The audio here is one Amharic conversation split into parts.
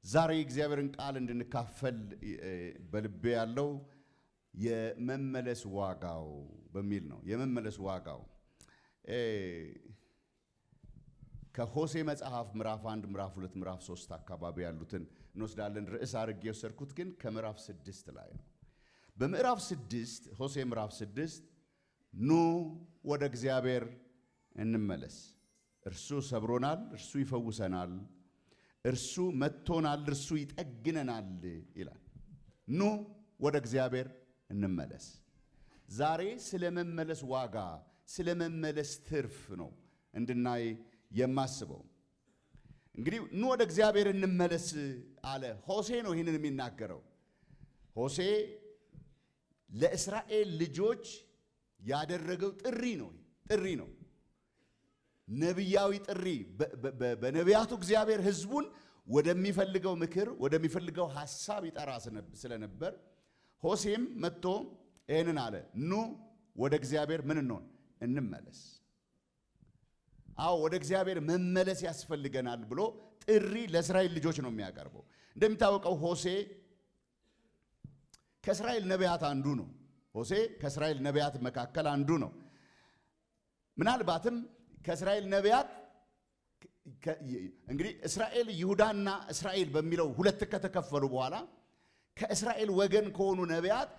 ዛሬ እግዚአብሔርን ቃል እንድንካፈል በልቤ ያለው የመመለስ ዋጋው በሚል ነው። የመመለስ ዋጋው ከሆሴ መጽሐፍ ምዕራፍ 1 ምዕራፍ 2 ምዕራፍ 3 አካባቢ ያሉትን እንወስዳለን። ርዕስ አድርጌ የወሰድኩት ግን ከምዕራፍ 6 ላይ ነው። በምዕራፍ 6 ሆሴ ምዕራፍ 6 ኑ ወደ እግዚአብሔር እንመለስ፣ እርሱ ሰብሮናል፣ እርሱ ይፈውሰናል፣ እርሱ መጥቶናል፣ እርሱ ይጠግነናል ይላል። ኑ ወደ እግዚአብሔር እንመለስ። ዛሬ ስለ መመለስ ዋጋ፣ ስለ መመለስ ትርፍ ነው እንድናይ የማስበው። እንግዲህ ኑ ወደ እግዚአብሔር እንመለስ አለ። ሆሴ ነው ይህንን የሚናገረው። ሆሴ ለእስራኤል ልጆች ያደረገው ጥሪ ነው። ነቢያዊ ጥሪ። በነቢያቱ እግዚአብሔር ሕዝቡን ወደሚፈልገው ምክር፣ ወደሚፈልገው ሐሳብ ይጠራ ስለነበር ሆሴም መጥቶ ይህንን አለ። ኑ ወደ እግዚአብሔር ምን እንመለስ። አዎ ወደ እግዚአብሔር መመለስ ያስፈልገናል ብሎ ጥሪ ለእስራኤል ልጆች ነው የሚያቀርበው። እንደሚታወቀው ሆሴ ከእስራኤል ነቢያት አንዱ ነው። ሆሴ ከእስራኤል ነቢያት መካከል አንዱ ነው። ምናልባትም ከእስራኤል ነቢያት እንግዲህ እስራኤል ይሁዳና እስራኤል በሚለው ሁለት ከተከፈሉ በኋላ ከእስራኤል ወገን ከሆኑ ነቢያት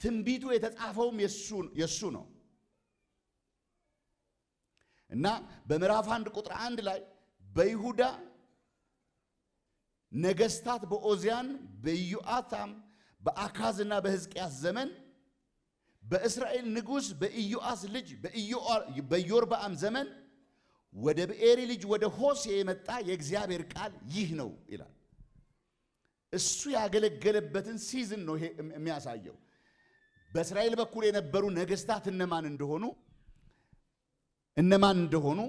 ትንቢቱ የተጻፈውም የሱ ነው እና በምዕራፍ 1 ቁጥር 1 ላይ በይሁዳ ነገስታት በኦዚያን በኢዮአታም በአካዝና በሕዝቅያስ ዘመን በእስራኤል ንጉሥ በኢዮአስ ልጅ በኢዮርብዓም ዘመን ወደ ብኤሪ ልጅ ወደ ሆሴ የመጣ የእግዚአብሔር ቃል ይህ ነው ይላል። እሱ ያገለገለበትን ሲዝን ነው የሚያሳየው። በእስራኤል በኩል የነበሩ ነገስታት እነማን እንደሆኑ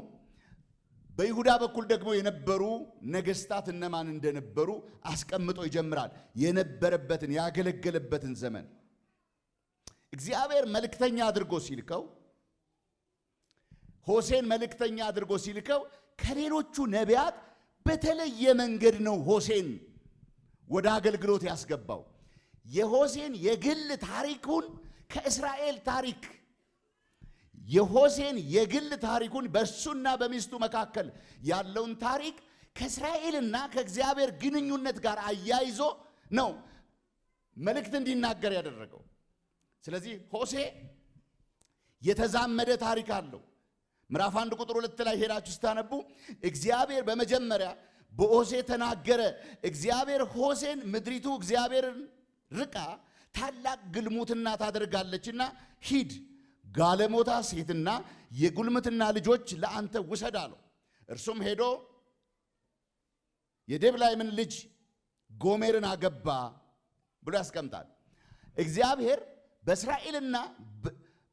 በይሁዳ በኩል ደግሞ የነበሩ ነገስታት እነማን እንደነበሩ አስቀምጦ ይጀምራል። የነበረበትን ያገለገለበትን ዘመን እግዚአብሔር መልእክተኛ አድርጎ ሲልከው፣ ሆሴን መልእክተኛ አድርጎ ሲልከው ከሌሎቹ ነቢያት በተለየ መንገድ ነው ሆሴን ወደ አገልግሎት ያስገባው። የሆሴን የግል ታሪኩን ከእስራኤል ታሪክ የሆሴን የግል ታሪኩን በእሱና በሚስቱ መካከል ያለውን ታሪክ ከእስራኤልና ከእግዚአብሔር ግንኙነት ጋር አያይዞ ነው መልእክት እንዲናገር ያደረገው። ስለዚህ ሆሴ የተዛመደ ታሪክ አለው። ምዕራፍ 1 ቁጥር 2 ላይ ሄዳችሁ ስታነቡ እግዚአብሔር በመጀመሪያ በሆሴ ተናገረ። እግዚአብሔር ሆሴን ምድሪቱ እግዚአብሔርን ርቃ ታላቅ ግልሙትና ታደርጋለችና ሂድ ጋለሞታ ሴትና የጉልምትና ልጆች ለአንተ ውሰድ አለው። እርሱም ሄዶ የዴብላይምን ልጅ ጎሜርን አገባ ብሎ ያስቀምጣል። እግዚአብሔር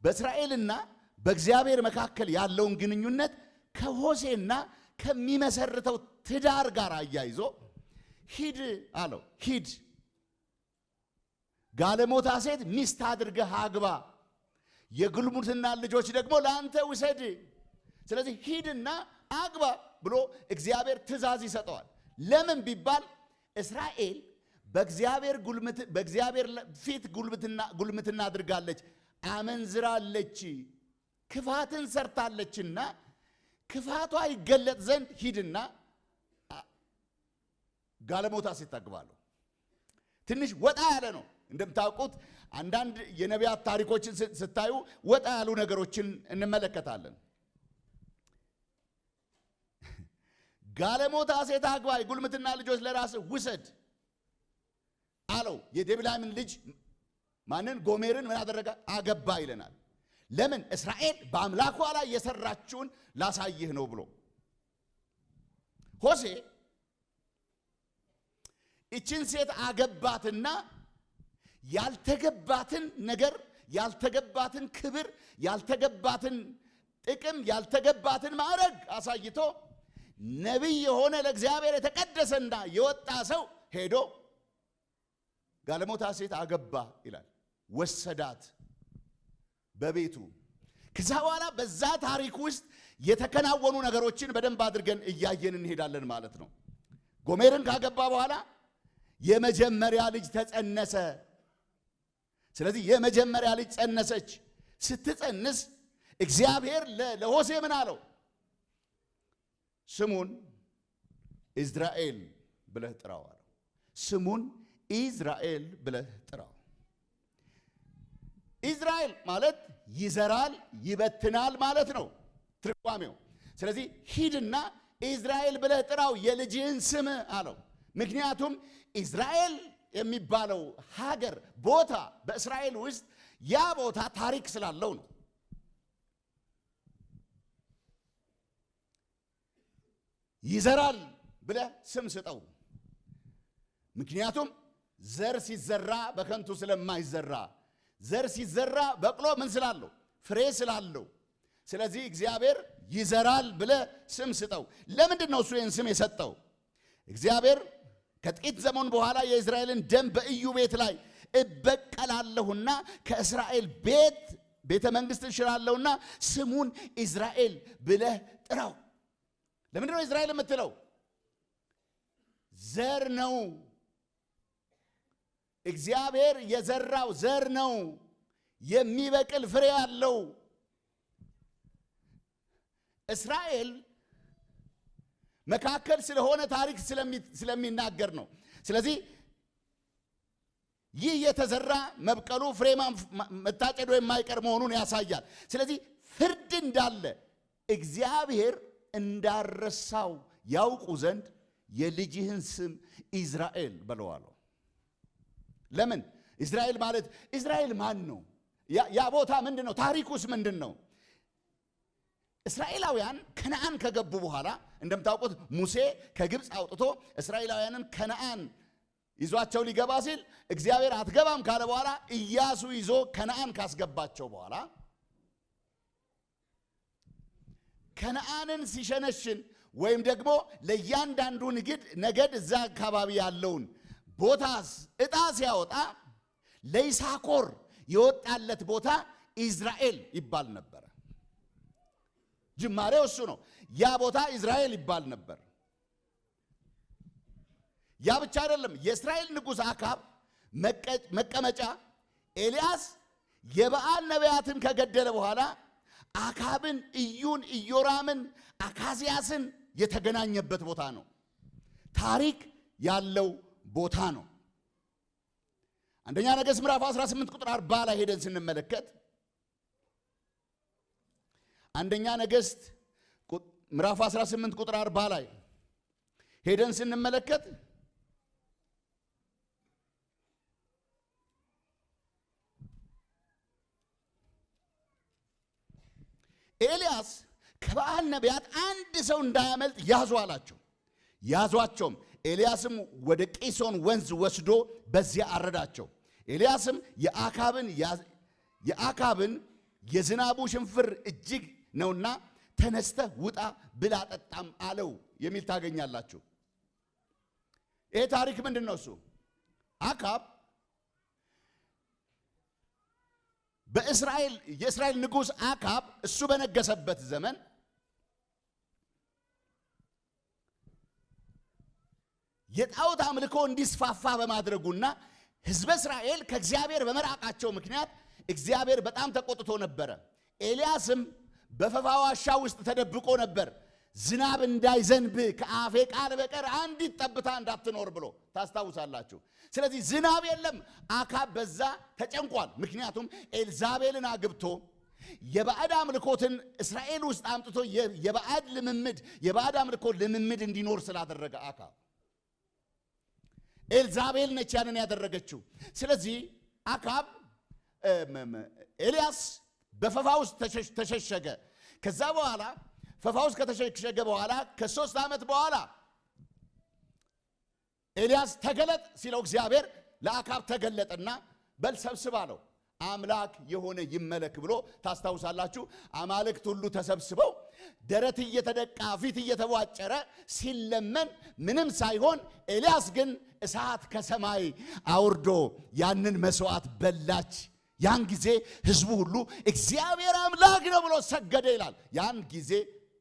በእስራኤልና በእግዚአብሔር መካከል ያለውን ግንኙነት ከሆሴና ከሚመሰርተው ትዳር ጋር አያይዞ ሂድ አለው። ሂድ ጋለሞታ ሴት ሚስት አድርገህ አግባ፣ የጉልሙትና ልጆች ደግሞ ለአንተ ውሰድ። ስለዚህ ሂድና አግባ ብሎ እግዚአብሔር ትእዛዝ ይሰጠዋል። ለምን ቢባል እስራኤል በእግዚአብሔር ፊት ጉልምትና አድርጋለች፣ አመንዝራለች፣ ክፋትን ሰርታለችና ክፋቷ ይገለጥ ዘንድ ሂድና ጋለሞታ ሴት ታግባለሁ። ትንሽ ወጣ ያለ ነው። እንደምታውቁት አንዳንድ የነቢያት ታሪኮችን ስታዩ ወጣ ያሉ ነገሮችን እንመለከታለን። ጋለሞታ ሴት አግባ፣ የጉልምትና ልጆች ለራስህ ውሰድ አለው። የዴብላይምን ልጅ ማንን? ጎሜርን ምን አደረገ? አገባ ይለናል። ለምን? እስራኤል በአምላኳ ላይ የሰራችውን ላሳይህ ነው ብሎ ሆሴ እችን ሴት አገባትና ያልተገባትን ነገር፣ ያልተገባትን ክብር፣ ያልተገባትን ጥቅም፣ ያልተገባትን ማዕረግ አሳይቶ ነቢይ የሆነ ለእግዚአብሔር የተቀደሰና የወጣ ሰው ሄዶ ጋለሞታ ሴት አገባ ይላል። ወሰዳት በቤቱ። ከዛ በኋላ በዛ ታሪክ ውስጥ የተከናወኑ ነገሮችን በደንብ አድርገን እያየን እንሄዳለን ማለት ነው። ጎሜርን ካገባ በኋላ የመጀመሪያ ልጅ ተጸነሰ። ስለዚህ የመጀመሪያ ልጅ ጸነሰች። ስትጸንስ እግዚአብሔር ለሆሴ ምን አለው? ስሙን ኢዝራኤል ብለህ ጥራው አለው። ስሙን ኢዝራኤል ብለህ ጥራው። ኢዝራኤል ማለት ይዘራል ይበትናል ማለት ነው ትርጓሜው። ስለዚህ ሂድና ኢዝራኤል ብለህ ጥራው የልጅህን ስም አለው። ምክንያቱም ኢዝራኤል የሚባለው ሀገር ቦታ በእስራኤል ውስጥ ያ ቦታ ታሪክ ስላለው ነው። ይዘራል ብለህ ስም ስጠው። ምክንያቱም ዘር ሲዘራ በከንቱ ስለማይዘራ፣ ዘር ሲዘራ በቅሎ ምን ስላለው? ፍሬ ስላለው። ስለዚህ እግዚአብሔር ይዘራል ብለህ ስም ስጠው። ለምንድን ነው እሱ ይህን ስም የሰጠው? እግዚአብሔር ከጥቂት ዘመን በኋላ የእስራኤልን ደም በኢዩ ቤት ላይ እበቀላለሁና ከእስራኤል ቤተ መንግሥት እሽራለሁና ስሙን ኢዝራኤል ብለህ ጥራው። ለምንድን ነው ኢዝራኤል የምትለው? ዘር ነው። እግዚአብሔር የዘራው ዘር ነው፣ የሚበቅል ፍሬ አለው። እስራኤል መካከል ስለሆነ ታሪክ ስለሚናገር ነው። ስለዚህ ይህ የተዘራ መብቀሉ ፍሬ መታጨዱ የማይቀር መሆኑን ያሳያል። ስለዚህ ፍርድ እንዳለ እግዚአብሔር እንዳረሳው ያውቁ ዘንድ የልጅህን ስም ኢዝራኤል በለዋለሁ። ለምን? ኢዝራኤል ማለት ኢዝራኤል ማን ነው? ያ ቦታ ምንድን ነው? ታሪኩስ ምንድን ነው? እስራኤላውያን ከነአን ከገቡ በኋላ እንደምታውቁት ሙሴ ከግብፅ አውጥቶ እስራኤላውያንን ከነአን ይዟቸው ሊገባ ሲል እግዚአብሔር አትገባም ካለ በኋላ ኢያሱ ይዞ ከነአን ካስገባቸው በኋላ ከነአንን ሲሸነሽን ወይም ደግሞ ለእያንዳንዱ ነገድ እዛ አካባቢ ያለውን ቦታ ዕጣ ሲያወጣ ለይሳኮር የወጣለት ቦታ ኢዝራኤል ይባል ነበር። ጅማሬው እሱ ነው። ያ ቦታ ኢዝራኤል ይባል ነበር። ያ ብቻ አይደለም። የእስራኤል ንጉሥ አካብ መቀመጫ ኤልያስ የበዓል ነቢያትን ከገደለ በኋላ አካብን፣ ኢዩን፣ ኢዮራምን፣ አካዝያስን የተገናኘበት ቦታ ነው። ታሪክ ያለው ቦታ ነው። አንደኛ ነገሥት ምዕራፍ 18 ቁጥር 40 ላይ ሄደን ስንመለከት አንደኛ ነገሥት ምዕራፍ 18 ቁጥር 40 ላይ ሄደን ስንመለከት ኤልያስ ከበዓል ነቢያት አንድ ሰው እንዳያመልጥ ያዙ አላቸው። ያዟቸውም። ኤልያስም ወደ ቂሶን ወንዝ ወስዶ በዚያ አረዳቸው። ኤልያስም የአካብን የዝናቡ ሽንፍር እጅግ ነውና ተነስተህ ውጣ ብላ ጠጣም አለው የሚል ታገኛላችሁ። ይሄ ታሪክ ምንድን ነው? እሱ አካብ የእስራኤል ንጉሥ አካብ እሱ በነገሰበት ዘመን የጣዖት አምልኮ እንዲስፋፋ በማድረጉና ሕዝበ እስራኤል ከእግዚአብሔር በመራቃቸው ምክንያት እግዚአብሔር በጣም ተቆጥቶ ነበረ። ኤልያስም በፈፋ ዋሻ ውስጥ ተደብቆ ነበር፣ ዝናብ እንዳይዘንብ ከአፌ ቃል በቀር አንዲት ጠብታ እንዳትኖር ብሎ ታስታውሳላችሁ። ስለዚህ ዝናብ የለም። አካብ በዛ ተጨንቋል። ምክንያቱም ኤልዛቤልን አግብቶ የባዕድ አምልኮትን እስራኤል ውስጥ አምጥቶ የባዕድ አምልኮ ልምምድ እንዲኖር ስላደረገ አካብ ኤልዛቤል ነች ያንን ያደረገችው። ስለዚህ አካብ ኤልያስ በፈፋ ውስጥ ተሸሸገ። ከዛ በኋላ ፈፋ ውስጥ ከተሸሸገ በኋላ ከ3 ዓመት በኋላ ኤልያስ ተገለጥ ሲለው እግዚአብሔር ለአካብ ተገለጠና በል ሰብስብ አለው። አምላክ የሆነ ይመለክ ብሎ ታስታውሳላችሁ። አማልክት ሁሉ ተሰብስበው ደረት እየተደቃ ፊት እየተቧጨረ ሲለመን ምንም ሳይሆን ኤልያስ ግን እሳት ከሰማይ አውርዶ ያንን መስዋዕት በላች። ያን ጊዜ ሕዝቡ ሁሉ እግዚአብሔር አምላክ ነው ብሎ ሰገደ ይላል። ያን ጊዜ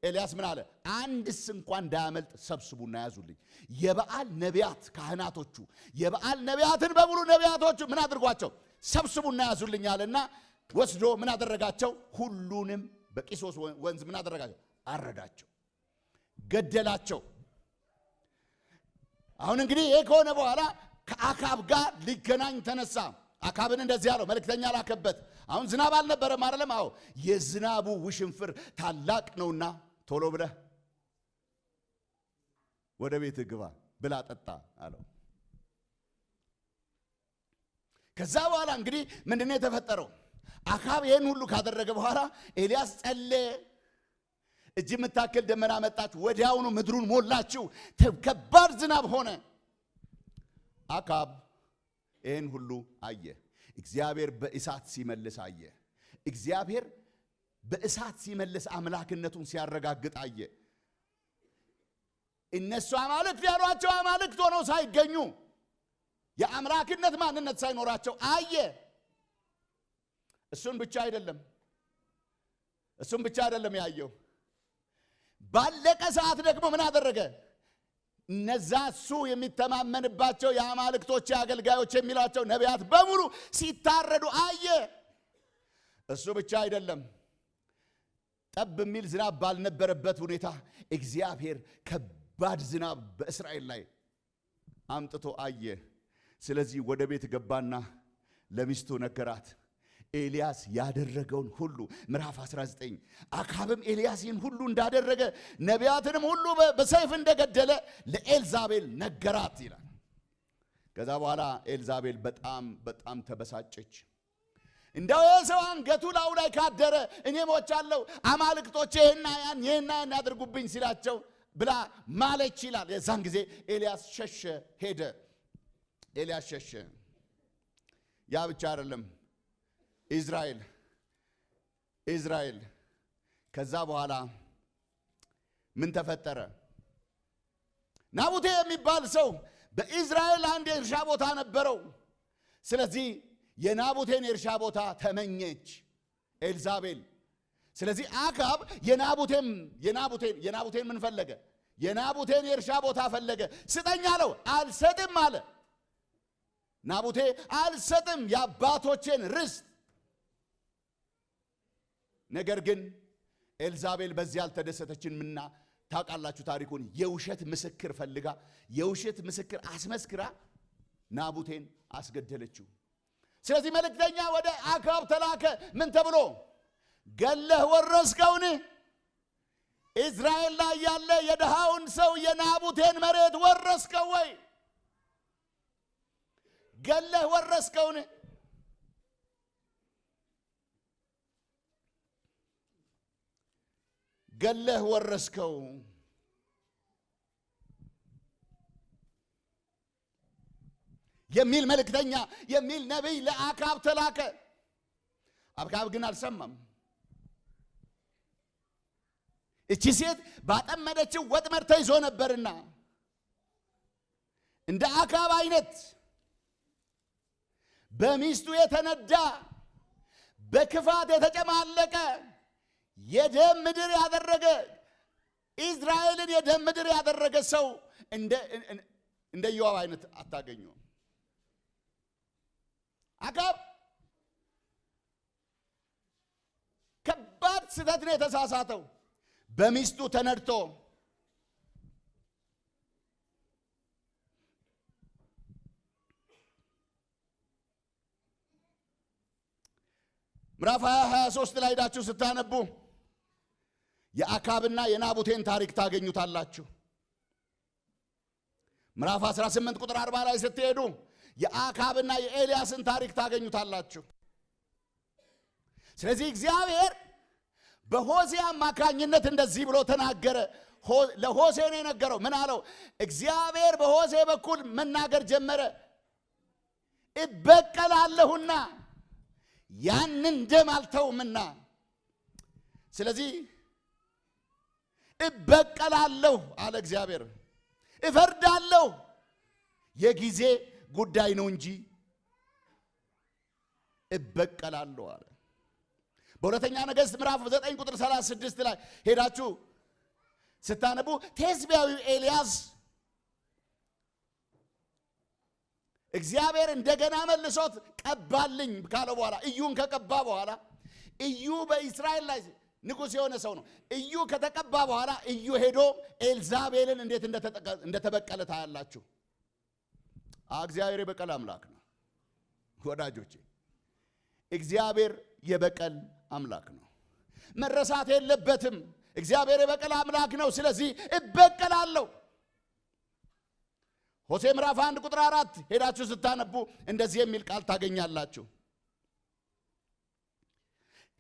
ኤልያስ ምን አለ? አንድስ እንኳን እንዳያመልጥ ሰብስቡና ያዙልኝ። የበዓል ነቢያት ካህናቶቹ የበዓል ነቢያትን በሙሉ ነቢያቶቹ ምን አድርጓቸው? ሰብስቡና ያዙልኝ አለና ወስዶ ምን አደረጋቸው? ሁሉንም በቂሶስ ወንዝ ምን አደረጋቸው? አረዳቸው፣ ገደላቸው። አሁን እንግዲህ ይሄ ከሆነ በኋላ ከአካብ ጋር ሊገናኝ ተነሳ። አካብን እንደዚህ ያለው መልእክተኛ ላከበት። አሁን ዝናብ አልነበረም አይደለም? አዎ የዝናቡ ውሽንፍር ታላቅ ነውና ቶሎ ብለህ ወደ ቤት ግባ፣ ብላ ጠጣ አለው። ከዛ በኋላ እንግዲህ ምንድነው የተፈጠረው? አካብ ይህን ሁሉ ካደረገ በኋላ ኤልያስ ጸለየ። እጅ የምታክል ደመና መጣች፣ ወዲያውኑ ምድሩን ሞላችው፣ ከባድ ዝናብ ሆነ። አካብ ይህን ሁሉ አየ። እግዚአብሔር በእሳት ሲመልስ አየ። እግዚአብሔር በእሳት ሲመልስ አምላክነቱን ሲያረጋግጥ አየ። እነሱ አማልክት ያሏቸው አማልክት ሆነው ሳይገኙ የአምላክነት ማንነት ሳይኖራቸው አየ። እሱን ብቻ አይደለም ያየው። ባለቀ ሰዓት ደግሞ ምን አደረገ? እነዛ እሱ የሚተማመንባቸው የአማልክቶች አገልጋዮች የሚሏቸው ነቢያት በሙሉ ሲታረዱ አየ። እሱ ብቻ አይደለም፣ ጠብ የሚል ዝናብ ባልነበረበት ሁኔታ እግዚአብሔር ከባድ ዝናብ በእስራኤል ላይ አምጥቶ አየ። ስለዚህ ወደ ቤት ገባና ለሚስቱ ነገራት። ኤልያስ ያደረገውን ሁሉ ምዕራፍ 19 አካብም ኤልያስን ሁሉ እንዳደረገ ነቢያትንም ሁሉ በሰይፍ እንደገደለ ለኤልዛቤል ነገራት ይላል። ከዛ በኋላ ኤልዛቤል በጣም ተበሳጨች። እንደው የሰው አንገቱ ላዩ ላይ ካደረ እኔ ሞቻለሁ፣ አማልክቶቼ ይሄና ያን ያድርጉብኝ ሲላቸው ብላ ማለች ይላል። የዛን ጊዜ ኤልያስ ሸሸ፣ ሄደ። ኤልያስ ሸሸ። ያ ብቻ አይደለም፣ ኢዝራኤል ከዛ በኋላ ምን ተፈጠረ? ናቡቴ የሚባል ሰው በኢዝራኤል አንድ የእርሻ ቦታ ነበረው። ስለዚህ የናቡቴን የእርሻ ቦታ ተመኘች ኤልዛቤል። ስለዚህ አካብ የናቡቴን ምን ፈለገ? የናቡቴን የእርሻ ቦታ ፈለገ። ስጠኝ አለው፣ አልሰጥም አለ። ናቡቴ አልሰጥም የአባቶቼን ርስት። ነገር ግን ኤልዛቤል በዚህ አልተደሰተችምና ታውቃላችሁ ታሪኩን። የውሸት ምስክር ፈልጋ የውሸት ምስክር አስመስክራ ናቡቴን አስገደለችው። ስለዚህ መልእክተኛ ወደ አካብ ተላከ። ምን ተብሎ? ገለህ ወረስከውን? ኢዝራኤል ላይ ያለ የድሃውን ሰው የናቡቴን መሬት ወረስከው ወይ? ገለህ ወረስከውን? ገለህ ወረስከው። የሚል መልእክተኛ የሚል ነቢይ ለአካብ ተላከ። አካብ ግን አልሰማም። እቺ ሴት ባጠመደችው ወጥመድ ተይዞ ነበርና እንደ አካብ አይነት በሚስቱ የተነዳ በክፋት የተጨማለቀ የደም ምድር ያደረገ ኢዝራኤልን የደም ምድር ያደረገ ሰው እንደ ኢዮአብ አይነት አታገኙም። አካብ ከባድ ስህተት ነው የተሳሳተው። በሚስቱ ተነድቶ ምዕራፍ 23 ላይ ሄዳችሁ ስታነቡ የአካብና የናቡቴን ታሪክ ታገኙታላችሁ። ምዕራፍ 18 ቁጥር 40 ላይ ስትሄዱ የአካብና የኤልያስን ታሪክ ታገኙታላችሁ። ስለዚህ እግዚአብሔር በሆሴዕ አማካኝነት እንደዚህ ብሎ ተናገረ። ለሆሴዕ ነው የነገረው። ምን አለው? እግዚአብሔር በሆሴዕ በኩል መናገር ጀመረ። እበቀላለሁና ያንን ደም አልተውምና፣ ስለዚህ እበቀላለሁ አለ እግዚአብሔር። እፈርዳለሁ፣ የጊዜ ጉዳይ ነው እንጂ እበቀላለሁ አለ። በሁለተኛ ነገሥት ምዕራፍ 9 ቁጥር 36 ላይ ሄዳችሁ ስታነቡ ቴስቢያዊው ኤልያስ እግዚአብሔር እንደገና መልሶት ቀባልኝ ካለ በኋላ ኢዩን ከቀባ በኋላ ኢዩ በእስራኤል ላይ ንጉሥ የሆነ ሰው ነው። ኢዩ ከተቀባ በኋላ ኢዩ ሄዶ ኤልዛቤልን እንዴት እንደተበቀለ ታያላችሁ። እግዚአብሔር የበቀል አምላክ ነው ወዳጆቼ። እግዚአብሔር የበቀል አምላክ ነው። መረሳት የለበትም። እግዚአብሔር የበቀል አምላክ ነው። ስለዚህ እበቀላለሁ። ሆሴዕ ምዕራፍ 1 ቁጥር 4 ሄዳችሁ ስታነቡ እንደዚህ የሚል ቃል ታገኛላችሁ።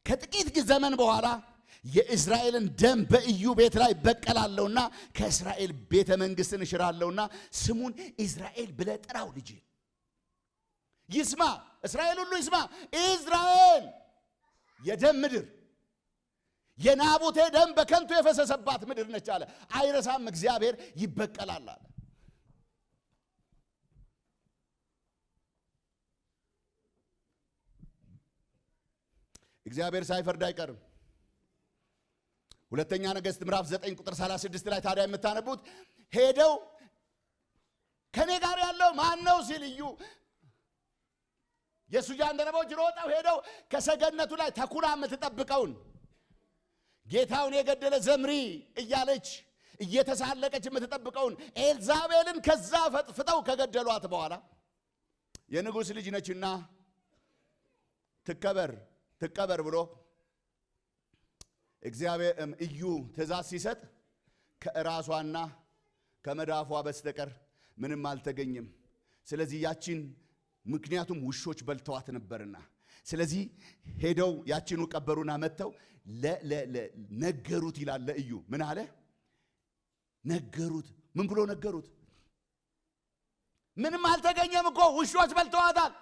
ከጥቂት ዘመን በኋላ የእስራኤልን ደም በኢዩ ቤት ላይ በቀላለሁና ከእስራኤል ቤተ መንግሥትን እሽራለሁና ስሙን ኢዝራኤል ብለህ ጥራው። ልጅ ይስማ፣ እስራኤል ሁሉ ይስማ። ኢዝራኤል የደም ምድር፣ የናቡቴ ደም በከንቱ የፈሰሰባት ምድር ነች አለ። አይረሳም፣ እግዚአብሔር ይበቀላል አለ። እግዚአብሔር ሳይፈርድ አይቀርም። ሁለተኛ ነገሥት ምዕራፍ 9 ቁጥር 36 ላይ ታዲያ የምታነቡት ሄደው ከኔ ጋር ያለው ማን ነው ሲል ኢዩ የሱ ጃንደረቦች ሮጠው ሄደው ከሰገነቱ ላይ ተኩላ የምትጠብቀውን ጌታውን የገደለ ዘምሪ እያለች እየተሳለቀች የምትጠብቀውን ኤልዛቤልን ከዛ ፈጥፍተው ከገደሏት በኋላ የንጉሥ ልጅ ነችና ትቀበር ብሎ እግዚአብሔር ኢዩ ትእዛዝ ሲሰጥ ከራሷና ከመዳፏ በስተቀር ምንም አልተገኘም። ስለዚህ ያቺን ምክንያቱም ውሾች በልተዋት ነበርና ስለዚህ ሄደው ያቺኑ ቀበሩና መተው ነገሩት ይላል ለኢዩ። ምን አለ? ነገሩት። ምን ብሎ ነገሩት? ምንም አልተገኘም እኮ ውሾች በልተዋታል።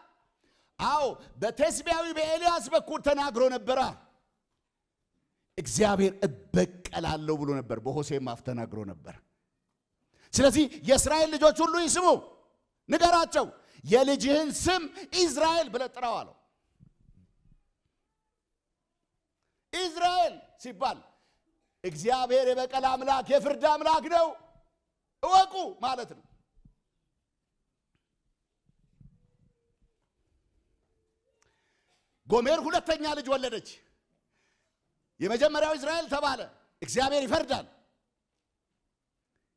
አዎ በቴስቢያዊ በኤልያስ በኩል ተናግሮ ነበራ። እግዚአብሔር እበቀላለሁ ብሎ ነበር። በሆሴዕ አፍ ተናግሮ ነበር። ስለዚህ የእስራኤል ልጆች ሁሉ ይስሙ፣ ንገራቸው፣ የልጅህን ስም ኢዝራኤል ብለህ ጥራው አለው። ኢዝራኤል ሲባል እግዚአብሔር የበቀል አምላክ የፍርድ አምላክ ነው እወቁ ማለት ነው። ጎሜር ሁለተኛ ልጅ ወለደች። የመጀመሪያው ኢዝራኤል ተባለ። እግዚአብሔር ይፈርዳል፣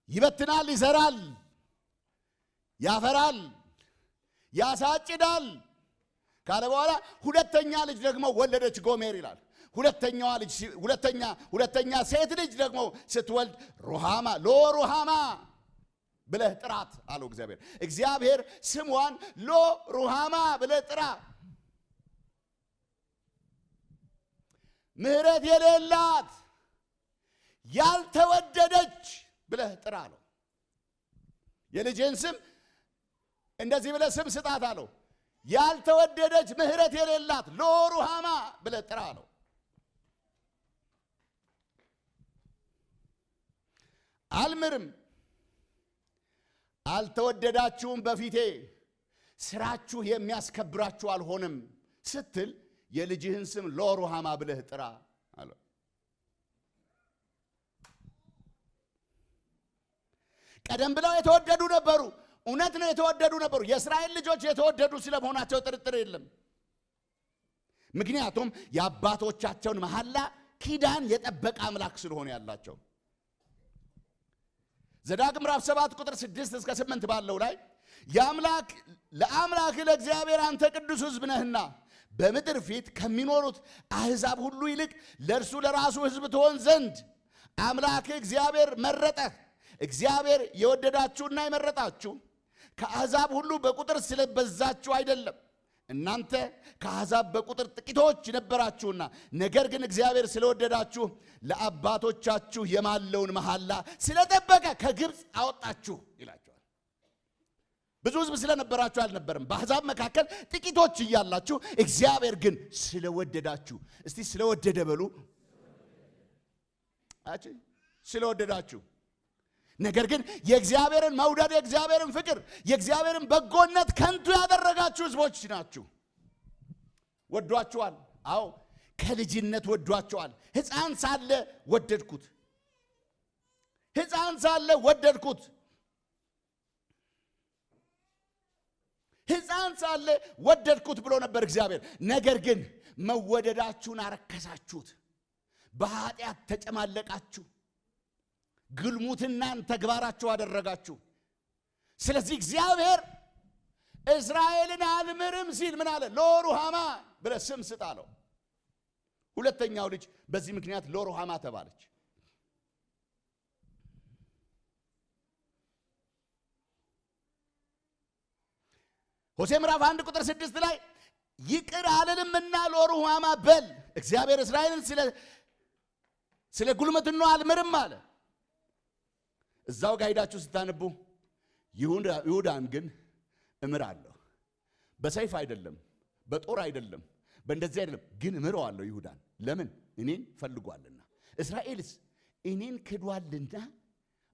ይበትናል፣ ይዘራል፣ ያፈራል፣ ያሳጭዳል ካለ በኋላ ሁለተኛ ልጅ ደግሞ ወለደች ጎሜር ይላል። ሁለተኛ ሴት ልጅ ደግሞ ስትወልድ ሩሃማ ብለህ ጥራት አለው እግዚአብሔር። እግዚአብሔር ስሟን ሩሃማ ብለህ ጥራ፣ ምሕረት የሌላት ያልተወደደች ብለህ ጥራ አለው። የልጅህን ስም እንደዚህ ብለህ ስም ስጣት አለው። ያልተወደደች ምሕረት የሌላት ሩሃማ ብለህ ጥራ አለው። አልምርም፣ አልተወደዳችሁም፣ በፊቴ ስራችሁ የሚያስከብራችሁ አልሆንም ስትል የልጅህን ስም ሩሃማ ብለህ ጥራ አለው። ቀደም ብለው የተወደዱ ነበሩ። እውነት ነው፣ የተወደዱ ነበሩ። የእስራኤል ልጆች የተወደዱ ስለመሆናቸው ጥርጥር የለም። ምክንያቱም የአባቶቻቸውን መሐላ ኪዳን የጠበቀ አምላክ ስለሆነ ያላቸው። ዘዳግም ምዕራፍ 7 ቁጥር 6 እስከ 8 ባለው ላይ ለአምላክ ለእግዚአብሔር አንተ ቅዱስ ሕዝብ ነህና በምድር ፊት ከሚኖሩት አሕዛብ ሁሉ ይልቅ ለእርሱ ለራሱ ሕዝብ ትሆን ዘንድ አምላክ እግዚአብሔር መረጠህ። እግዚአብሔር የወደዳችሁና የመረጣችሁ ከአሕዛብ ሁሉ በቁጥር ስለበዛችሁ አይደለም። እናንተ ከአሕዛብ በቁጥር ጥቂቶች ነበራችሁና፣ ነገር ግን እግዚአብሔር ስለወደዳችሁ ለአባቶቻችሁ የማለውን መሐላ ስለጠበቀ ከግብፅ አወጣችሁ ይላቸዋል። ብዙ ሕዝብ ስለነበራችሁ አልነበረም። በአሕዛብ መካከል ጥቂቶች እያላችሁ እግዚአብሔር ግን ስለወደዳችሁ፣ እስቲ ስለወደደ በሉ። ስለወደዳችሁ። ነገር ግን የእግዚአብሔርን መውደድ፣ የእግዚአብሔርን ፍቅር፣ የእግዚአብሔርን በጎነት ከንቱ ያደረጋችሁ ሕዝቦች ናችሁ። ወዷችኋል። አዎ ከልጅነት ወዷችኋል። ሕፃን ሳለ ወደድኩት። ሕፃን ሳለ ወደድኩት። ሕፃን ሳለ ወደድኩት ብሎ ነበር እግዚአብሔር። ነገር ግን መወደዳችሁን አረከሳችሁት፣ በኃጢአት ተጨማለቃችሁ፣ ግልሙትናን ተግባራችሁ አደረጋችሁ። ስለዚህ እግዚአብሔር እስራኤልን አልምርም ሲል ምን አለ? ሎሩሃማ ብለህ ስም ስጥ አለው። ሁለተኛው ልጅ በዚህ ምክንያት ሎሩሃማ ተባለች። ሆሴዕ ምዕራፍ 1 ቁጥር 6 ላይ ይቅር አልልምና ሎሩሃማ በል፣ እግዚአብሔር እስራኤልን ስለ ጉልምትናው አልምርም አለ። እዛው ጋር ሄዳችሁ ስታነቡ ይሁዳን ግን እምራለሁ፣ በሰይፍ አይደለም፣ በጦር አይደለም፣ በእንደዚህ አይደለም፣ ግን እምረዋለሁ ይሁዳን። ለምን? እኔን ፈልጓልና። እስራኤልስ እኔን ክዷልና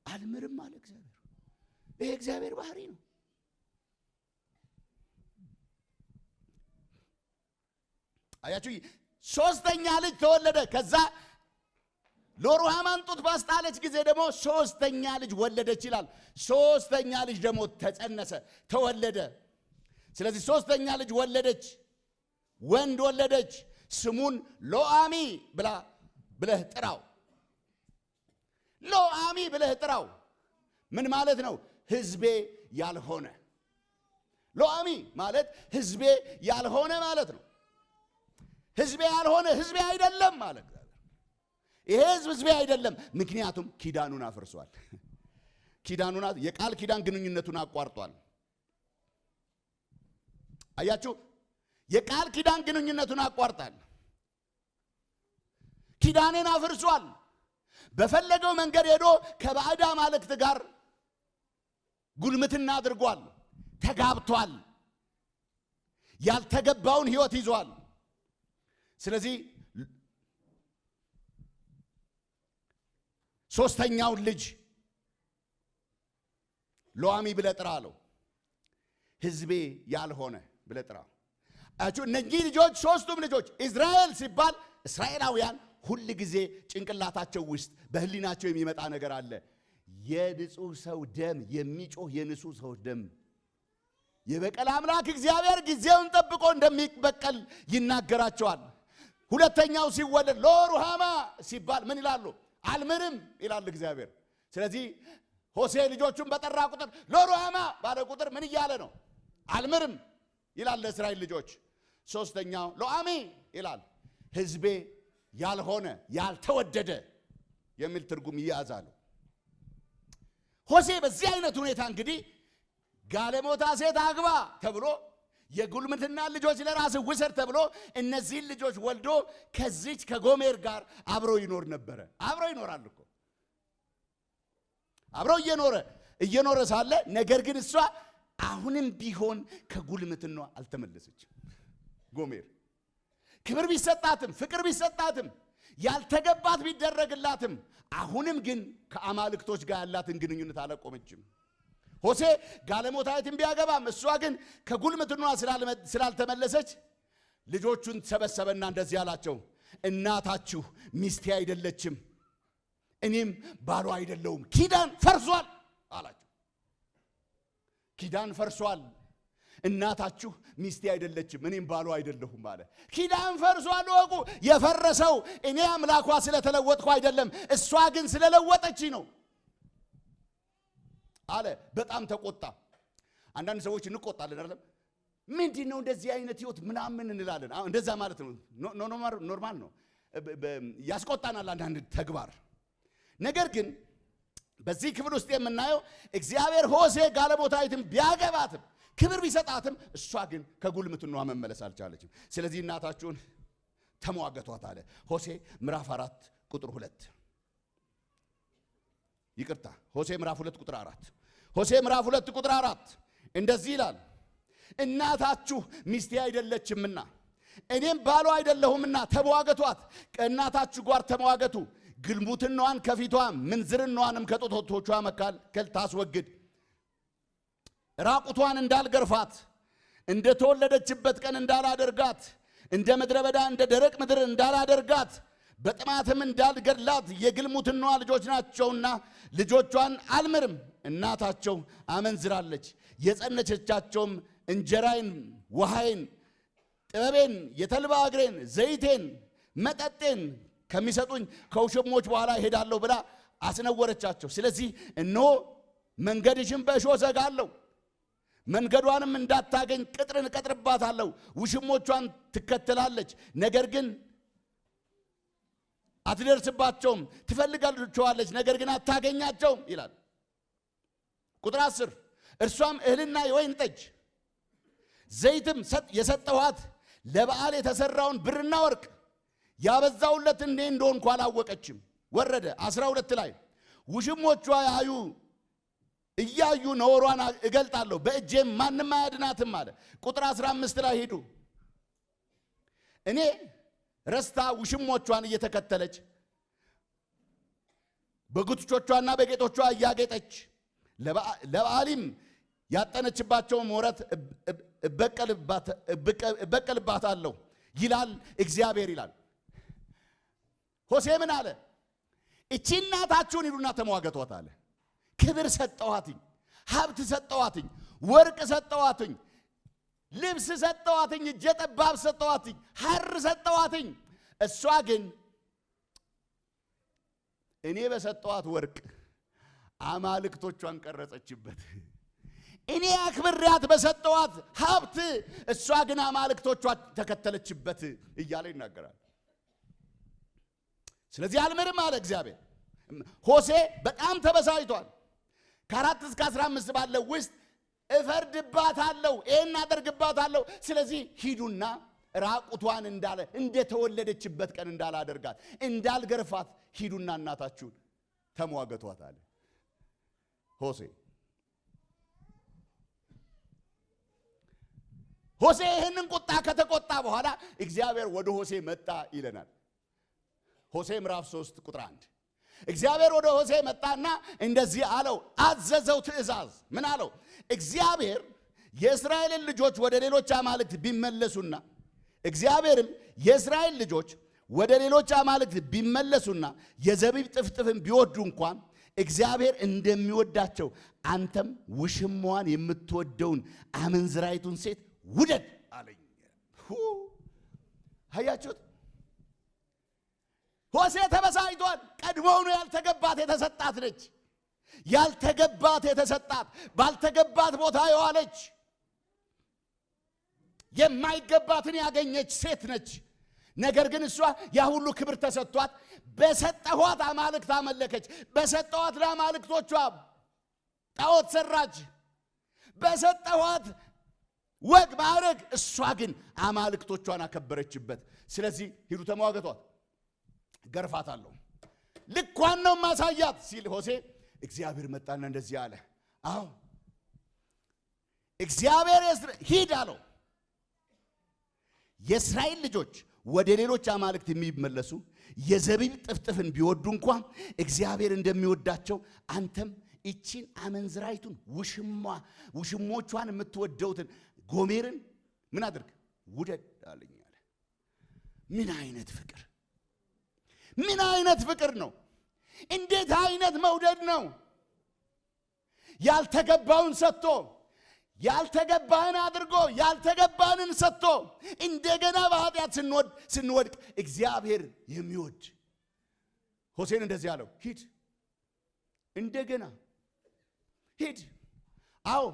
አልምርም አለ እግዚአብሔር። ይሄ እግዚአብሔር ባህሪ ነው። አያችሁ፣ ሶስተኛ ልጅ ተወለደ። ከዛ ሎሩሃማን ጡት ባስጣለች ጊዜ ደግሞ ሶስተኛ ልጅ ወለደች ይላል። ሶስተኛ ልጅ ደግሞ ተጸነሰ፣ ተወለደ። ስለዚህ ሶስተኛ ልጅ ወለደች፣ ወንድ ወለደች። ስሙን ሎአሚ ብለህ ጥራው። ሎአሚ ብለህ ጥራው ምን ማለት ነው? ሕዝቤ ያልሆነ። ሎአሚ ማለት ሕዝቤ ያልሆነ ማለት ነው። ሕዝቤ ያልሆነ ሕዝቤ አይደለም ማለት ነው። ይሄ ሕዝቤ አይደለም፣ ምክንያቱም ኪዳኑን አፍርሷል። የቃል ኪዳን ግንኙነቱን አቋርጧል። አያችሁ፣ የቃል ኪዳን ግንኙነቱን አቋርጧል። ኪዳኔን አፍርሷል። በፈለገው መንገድ ሄዶ ከባዕድ አማልክት ጋር ጉልምትና አድርጓል፣ ተጋብቷል፣ ያልተገባውን ሕይወት ይዟል። ስለዚህ ሶስተኛውን ልጅ ሎአሚ ብለህ ጥራ አለው። ሕዝቤ ያልሆነ ብለህ ጥራ። እነዚህ ልጆች ሶስቱም ልጆች እስራኤል ሲባል እስራኤላውያን ሁል ጊዜ ጭንቅላታቸው ውስጥ በህሊናቸው የሚመጣ ነገር አለ። የንጹህ ሰው ደም፣ የሚጮህ የንጹህ ሰው ደም። የበቀል አምላክ እግዚአብሔር ጊዜውን ጠብቆ እንደሚበቀል ይናገራቸዋል። ሁለተኛው ሲወለድ ሎሩሃማ ሲባል ምን ይላሉ? አልምርም ይላል እግዚአብሔር። ስለዚህ ሆሴዕ ልጆቹን በጠራ ቁጥር ሎሩሃማ ባለ ቁጥር ምን እያለ ነው? አልምርም ይላል ለእስራኤል ልጆች። ሶስተኛው ሎአሚ ይላል፣ ሕዝቤ ያልሆነ ያልተወደደ የሚል ትርጉም ይያዛሉ። ሆሴዕ በዚህ አይነት ሁኔታ እንግዲህ ጋለሞታ ሴት አግባ ተብሎ የጉልምትና ልጆች ለራስ ውሰድ ተብሎ እነዚህን ልጆች ወልዶ ከዚች ከጎሜር ጋር አብሮ ይኖር ነበረ። አብሮ ይኖራል እኮ አብሮ እየኖረ ሳለ ነገር ግን እሷ አሁንም ቢሆን ከጉልምትና አልተመለሰችም። ጎሜር ክብር ቢሰጣትም ፍቅር ቢሰጣትም ያልተገባት ቢደረግላትም አሁንም ግን ከአማልክቶች ጋር ያላትን ግንኙነት አላቆመችም። ሆሴዕ ጋለሞታይትን ቢያገባም እሷ ግን ከጉልምትና ስላልተመለሰች ልጆቹን ሰበሰበና እንደዚህ አላቸው፣ እናታችሁ ሚስቴ አይደለችም፣ እኔም ባሏ አይደለሁም። ኪዳን ፈርሷል አላቸው። ኪዳን ፈርሷል። እናታችሁ ሚስቴ አይደለችም፣ እኔም ባሏ አይደለሁም አለ። ኪዳን ፈርሷል። ወቁ የፈረሰው እኔ አምላኳ ስለተለወጥኩ አይደለም፣ እሷ ግን ስለለወጠች ነው አለ። በጣም ተቆጣ። አንዳንድ ሰዎች እንቆጣለን አይደለም? ምንድነው እንደዚህ አይነት ህይወት ምናምን እንላለን። እንደዛ ማለት ነው፣ ኖርማል ነው፣ ያስቆጣናል አንዳንድ ተግባር። ነገር ግን በዚህ ክፍል ውስጥ የምናየው እግዚአብሔር ሆሴዕ ጋለሞታይትን ቢያገባትም ክብር ቢሰጣትም እሷ ግን ከጉልምትናዋ መመለስ አልቻለችም። ስለዚህ እናታችሁን ተሟገቷት አለ። ሆሴዕ ምዕራፍ 4 ቁጥር 2 ይቅርታ፣ ሆሴዕ ምዕራፍ 2 ቁጥር 4 ሆሴዕ ምዕራፍ 2 ቁጥር 4 እንደዚህ ይላል፣ እናታችሁ ሚስቴ አይደለችምና እኔም ባሏ አይደለሁምና ተሟገቷት፣ ከእናታችሁ ጋር ተሟገቱ፣ ግልሙትናዋን ከፊቷ ምንዝርናዋንም ከጡቶቿ መካከል ታስወግድ፣ ራቁቷን እንዳልገርፋት፣ እንደተወለደችበት ቀን እንዳላደርጋት፣ እንደ ምድረ በዳ እንደ ደረቅ ምድር እንዳላደርጋት፣ በጥማትም እንዳልገድላት የግልሙትናዋ ልጆች ናቸውና ልጆቿን አልምርም። እናታቸው አመንዝራለች። የጸነሰቻቸውም እንጀራዬን፣ ውሃዬን፣ ጥበቤን፣ የተልባ እግሬን፣ ዘይቴን፣ መጠጤን ከሚሰጡኝ ከውሽሞች በኋላ እሄዳለሁ ብላ አስነወረቻቸው። ስለዚህ እነሆ መንገድሽን በእሾህ እዘጋለሁ፣ መንገዷንም እንዳታገኝ ቅጥርን እቀጥርባታለሁ። ውሽሞቿን ትከተላለች፣ ነገር ግን አትደርስባቸውም። ትፈልጋቸዋለች፣ ነገር ግን አታገኛቸውም ይላል። ቁጥር 10 እርሷም እህልና የወይን ጠጅ ዘይትም የሰጠኋት ለበዓል የተሰራውን ብርና ወርቅ ያበዛውለት እኔ እንደሆንኩ አላወቀችም። ወረደ 12 ላይ ውሽሞቿ እያዩ ነውሯን እገልጣለሁ፣ በእጄም ማንም አያድናትም አለ። ቁጥር 15 ላይ ሂዱ። እኔ ረስታ ውሽሞቿን እየተከተለች በጉትቾቿና በጌጦቿ እያጌጠች ለበዓሊም ያጠነችባቸውን ወረት እበቀልባታለሁ ይላል እግዚአብሔር ይላል። ሆሴ ምን አለ? እቺ እናታችሁን ሂዱና ተሟገቷት አለ። ክብር ሰጠዋትኝ፣ ሀብት ሰጠዋትኝ፣ ወርቅ ሰጠዋትኝ፣ ልብስ ሰጠዋትኝ፣ እጀ ጠባብ ሰጠዋትኝ፣ ሐር ሰጠዋትኝ። እሷ ግን እኔ በሰጠዋት ወርቅ አማልክቶቿን ቀረጸችበት። እኔ አክብሬያት በሰጠዋት ሀብት እሷ ግን አማልክቶቿ ተከተለችበት እያለ ይናገራል። ስለዚህ አልምርም አለ እግዚአብሔር። ሆሴ በጣም ተበሳይቷል። ከ4 እስከ 15 ባለው ውስጥ እፈርድባታለሁ፣ ይሄን አደርግባታለሁ። ስለዚህ ሂዱና ራቁቷን እንዳለ እንደተወለደችበት ቀን እንዳላደርጋት እንዳልገርፋት ሂዱና እናታችሁን ተሟገቷት አለ ሆሴ። ሆሴ ይህንን ቁጣ ከተቆጣ በኋላ እግዚአብሔር ወደ ሆሴ መጣ ይለናል። ሆሴ ምዕራፍ 3 ቁጥር 1 እግዚአብሔር ወደ ሆሴ መጣና እንደዚህ አለው፣ አዘዘው ትእዛዝ። ምን አለው? እግዚአብሔር የእስራኤልን ልጆች ወደ ሌሎች አማልክት ቢመለሱና እግዚአብሔርም የእስራኤል ልጆች ወደ ሌሎች አማልክት ቢመለሱና የዘቢብ ጥፍጥፍን ቢወዱ እንኳን እግዚአብሔር እንደሚወዳቸው አንተም ውሽማዋን የምትወደውን አመንዝራይቱን ሴት ውደድ አለኝ። አያችሁት? ሆሴ ተበሳይቷል። ቀድሞውኑ ያልተገባት የተሰጣት ነች። ያልተገባት የተሰጣት ባልተገባት ቦታ የዋለች የማይገባትን ያገኘች ሴት ነች። ነገር ግን እሷ ያ ሁሉ ክብር ተሰጥቷት በሰጠኋት አማልክት አመለከች። በሰጠኋት ለአማልክቶቿ ጣዖት ሰራች። በሰጠኋት ወግ ማዕረግ እሷ ግን አማልክቶቿን አከበረችበት። ስለዚህ ሂዱ ተሟገቷት፣ ገርፋታለሁ፣ ልኳን ነው ማሳያት ሲል ሆሴ እግዚአብሔር መጣና እንደዚህ አለ። አዎ እግዚአብሔር ሂድ አለው። የእስራኤል ልጆች ወደ ሌሎች አማልክት የሚመለሱ የዘቢብ ጥፍጥፍን ቢወዱ እንኳን እግዚአብሔር እንደሚወዳቸው አንተም እቺን አመንዝራይቱን ውሽሞቿን የምትወደውትን ጎሜርን ምን አድርግ? ውደድ አለኝ አለ። ምን አይነት ፍቅር! ምን አይነት ፍቅር ነው! እንዴት አይነት መውደድ ነው! ያልተገባውን ሰጥቶ ያልተገባህን አድርጎ ያልተገባንን ሰጥቶ እንደገና በኃጢአት ስንወድቅ እግዚአብሔር የሚወድ ሆሴን እንደዚህ አለው፣ ሂድ እንደገና ሂድ። አዎ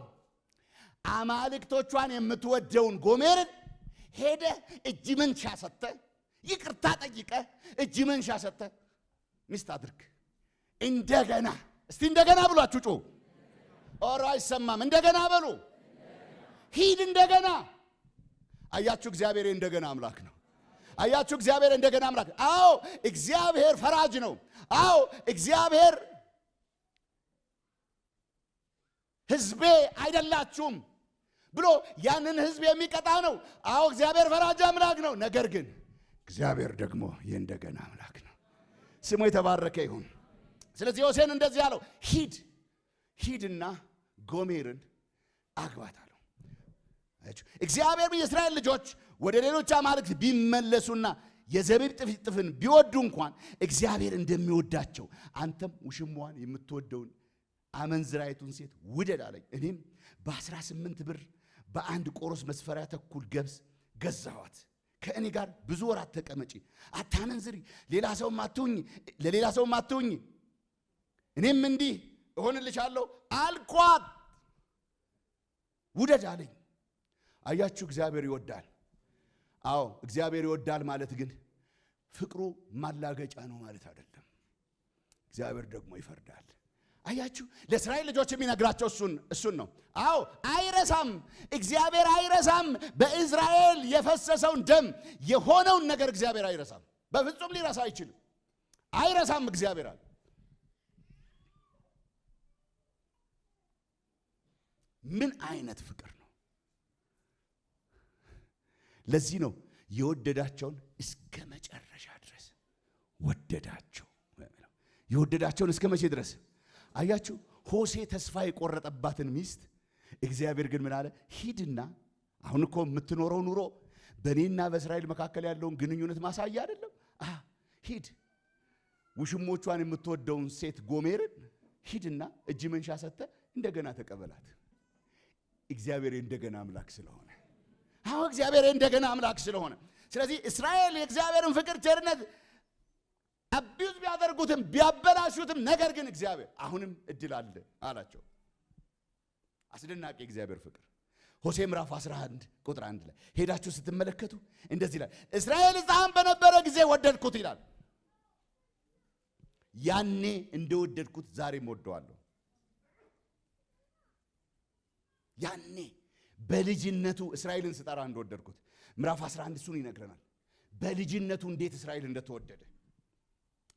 አማልክቶቿን የምትወደውን ጎሜርን ሄደ እጅ መንሻ ሰጠ፣ ይቅርታ ጠይቀ እጅ መንሻ ሰጠ፣ ሚስት አድርግ እንደገና። እስቲ እንደገና ብሏችሁ ጮሁ። ኦሮ አይሰማም። እንደገና በሉ። ሂድ እንደገና። አያችሁ እግዚአብሔር እንደገና አምላክ ነው። አያችሁ እግዚአብሔር እንደገና አምላክ። አዎ እግዚአብሔር ፈራጅ ነው። አዎ እግዚአብሔር ሕዝቤ አይደላችሁም ብሎ ያንን ሕዝብ የሚቀጣ ነው። አዎ እግዚአብሔር ፈራጅ አምላክ ነው። ነገር ግን እግዚአብሔር ደግሞ የእንደገና አምላክ ነው። ስሙ የተባረከ ይሁን። ስለዚህ ሆሴን እንደዚህ አለው፣ ሂድና ጎሜርን አግባት አለው። እግዚአብሔር የእስራኤል ልጆች ወደ ሌሎች አማልክት ቢመለሱና የዘቢብ ጥፍጥፍን ቢወዱ እንኳን እግዚአብሔር እንደሚወዳቸው አንተም ውሽማዋን የምትወደውን አመንዝራይቱን ሴት ውደድ አለኝ። እኔም በ18 ብር በአንድ ቆሮስ መስፈሪያ ተኩል ገብስ ገዛኋት። ከእኔ ጋር ብዙ ወራት ተቀመጪ፣ አታመንዝሪ፣ ለሌላ ሰውም አትሁኝ፣ እኔም እንዲህ እሆንልሻለሁ አልኳት። ውደድ አለኝ። አያችሁ፣ እግዚአብሔር ይወዳል። አዎ እግዚአብሔር ይወዳል ማለት ግን ፍቅሩ ማላገጫ ነው ማለት አይደለም። እግዚአብሔር ደግሞ ይፈርዳል። አያችሁ፣ ለእስራኤል ልጆች የሚነግራቸው እሱን ነው። አዎ አይረሳም፣ እግዚአብሔር አይረሳም። በእስራኤል የፈሰሰውን ደም የሆነውን ነገር እግዚአብሔር አይረሳም። በፍጹም ሊረሳ አይችልም። አይረሳም እግዚአብሔር አለ። ምን አይነት ፍቅር ነው! ለዚህ ነው የወደዳቸውን እስከ መጨረሻ ድረስ ወደዳቸው። የወደዳቸውን እስከ መቼ ድረስ? አያችሁ፣ ሆሴ ተስፋ የቆረጠባትን ሚስት እግዚአብሔር ግን ምን አለ? ሂድና፣ አሁን እኮ የምትኖረው ኑሮ በእኔና በእስራኤል መካከል ያለውን ግንኙነት ማሳያ አይደለም። ሂድ፣ ውሽሞቿን የምትወደውን ሴት ጎሜርን ሂድና እጅ መንሻ ሰጥተህ እንደገና ተቀበላት። እግዚአብሔር እንደገና አምላክ ስለሆነ፣ አዎ እግዚአብሔር እንደገና አምላክ ስለሆነ፣ ስለዚህ እስራኤል የእግዚአብሔርን ፍቅር ቸርነት አቢዩዝ ቢያደርጉትም ቢያበላሹትም፣ ነገር ግን እግዚአብሔር አሁንም እድል አለ አላቸው። አስደናቂ እግዚአብሔር ፍቅር። ሆሴ ምዕራፍ 11 ቁጥር 1 ላይ ሄዳችሁ ስትመለከቱ እንደዚህ ይላል፣ እስራኤል ሕፃን በነበረ ጊዜ ወደድኩት ይላል። ያኔ እንደወደድኩት ዛሬም ወደዋለሁ። ያኔ በልጅነቱ እስራኤልን ስጠራ እንደወደድኩት ምዕራፍ 11 እሱን ይነግረናል። በልጅነቱ እንዴት እስራኤል እንደተወደደ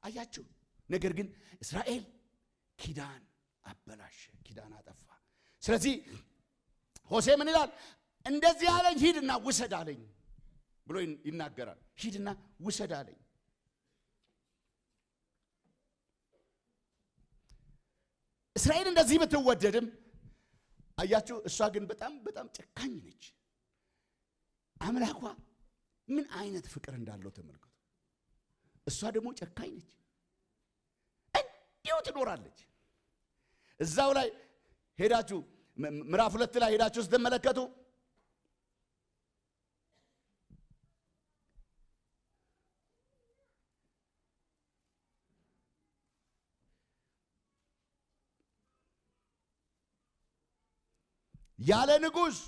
አያችሁ። ነገር ግን እስራኤል ኪዳን አበላሸ፣ ኪዳን አጠፋ። ስለዚህ ሆሴ ምን ይላል? እንደዚህ አለኝ፣ ሂድና ውሰድ አለኝ ብሎ ይናገራል። ሂድና ውሰድ አለኝ። እስራኤል እንደዚህ ብትወደድም አያችሁ፣ እሷ ግን በጣም በጣም ጨካኝ ነች። አምላኳ ምን አይነት ፍቅር እንዳለው ተመልከቱ። እሷ ደግሞ ጨካኝ ነች፣ እንዲሁ ትኖራለች። እዛው ላይ ሄዳችሁ ምዕራፍ 2 ላይ ሄዳችሁ ስትመለከቱ ያለ ንጉሥ፣